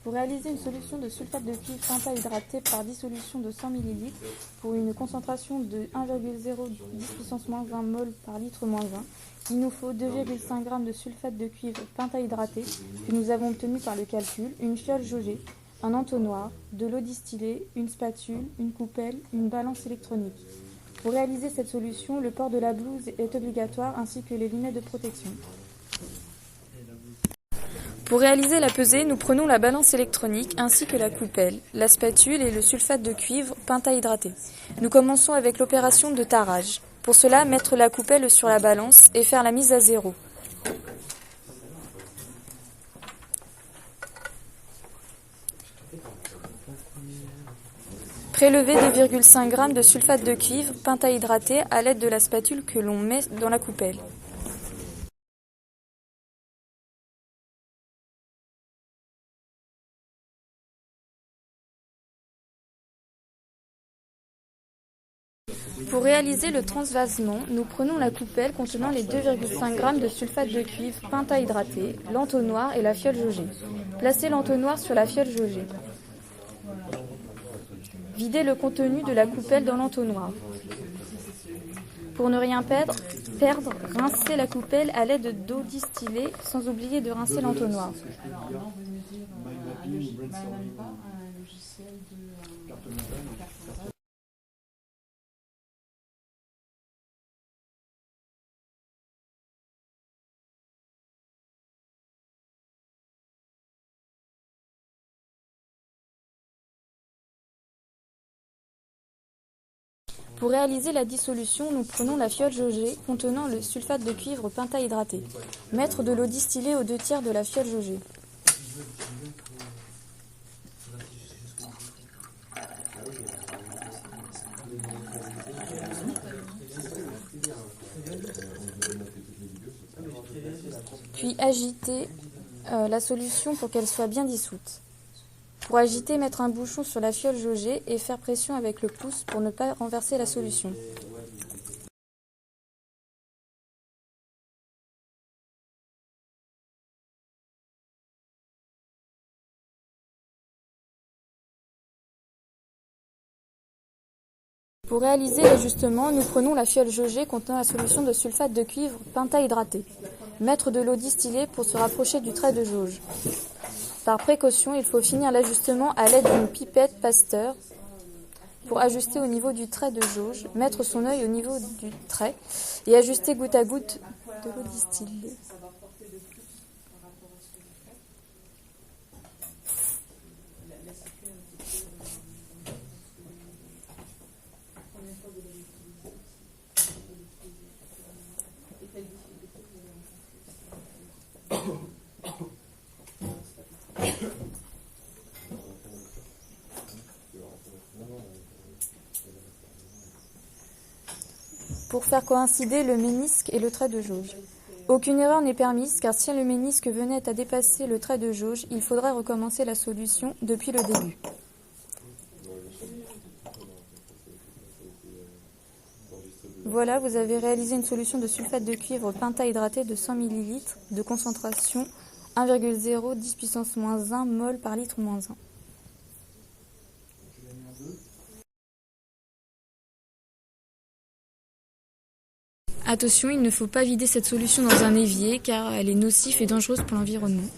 Pour réaliser une solution de sulfate de cuivre pentahydraté par dissolution de 100 ml pour une concentration de 1,010 puissance moins 1 mol par litre moins 1, il nous faut 2,5 g de sulfate de cuivre pentahydraté que nous avons obtenu par le calcul, une fiole jaugée, un entonnoir, de l'eau distillée, une spatule, une coupelle, une balance électronique. Pour réaliser cette solution, le port de la blouse est obligatoire ainsi que les lunettes de protection. Pour réaliser la pesée, nous prenons la balance électronique ainsi que la coupelle, la spatule et le sulfate de cuivre pentahydraté. Nous commençons avec l'opération de tarage. Pour cela, mettre la coupelle sur la balance et faire la mise à zéro. Prélever 2,5 g de sulfate de cuivre pentahydraté à l'aide de la spatule que l'on met dans la coupelle. Pour réaliser le transvasement, nous prenons la coupelle contenant les 2,5 g de sulfate de cuivre pentahydraté, l'entonnoir et la fiole jaugée. Placez l'entonnoir sur la fiole jaugée. Videz le contenu de la coupelle dans l'entonnoir. Pour ne rien perdre, rincez la coupelle à l'aide d'eau distillée sans oublier de rincer l'entonnoir. Pour réaliser la dissolution, nous prenons la fiole jaugée contenant le sulfate de cuivre pentahydraté. Mettre de l'eau distillée aux 2/3 de la fiole jaugée. Puis agiter la solution pour qu'elle soit bien dissoute. Pour agiter, mettre un bouchon sur la fiole jaugée et faire pression avec le pouce pour ne pas renverser la solution. Pour réaliser l'ajustement, nous prenons la fiole jaugée contenant la solution de sulfate de cuivre pentahydraté. Mettre de l'eau distillée pour se rapprocher du trait de jauge. Par précaution, il faut finir l'ajustement à l'aide d'une pipette Pasteur pour ajuster au niveau du trait de jauge, mettre son œil au niveau du trait et ajuster goutte à goutte de l'eau distillée. Pour faire coïncider le ménisque et le trait de jauge. Aucune erreur n'est permise car si le ménisque venait à dépasser le trait de jauge, il faudrait recommencer la solution depuis le début. Voilà, vous avez réalisé une solution de sulfate de cuivre pentahydraté de 100 ml de concentration 1,010 puissance moins 1 mol par litre moins 1. Attention, il ne faut pas vider cette solution dans un évier car elle est nocive et dangereuse pour l'environnement.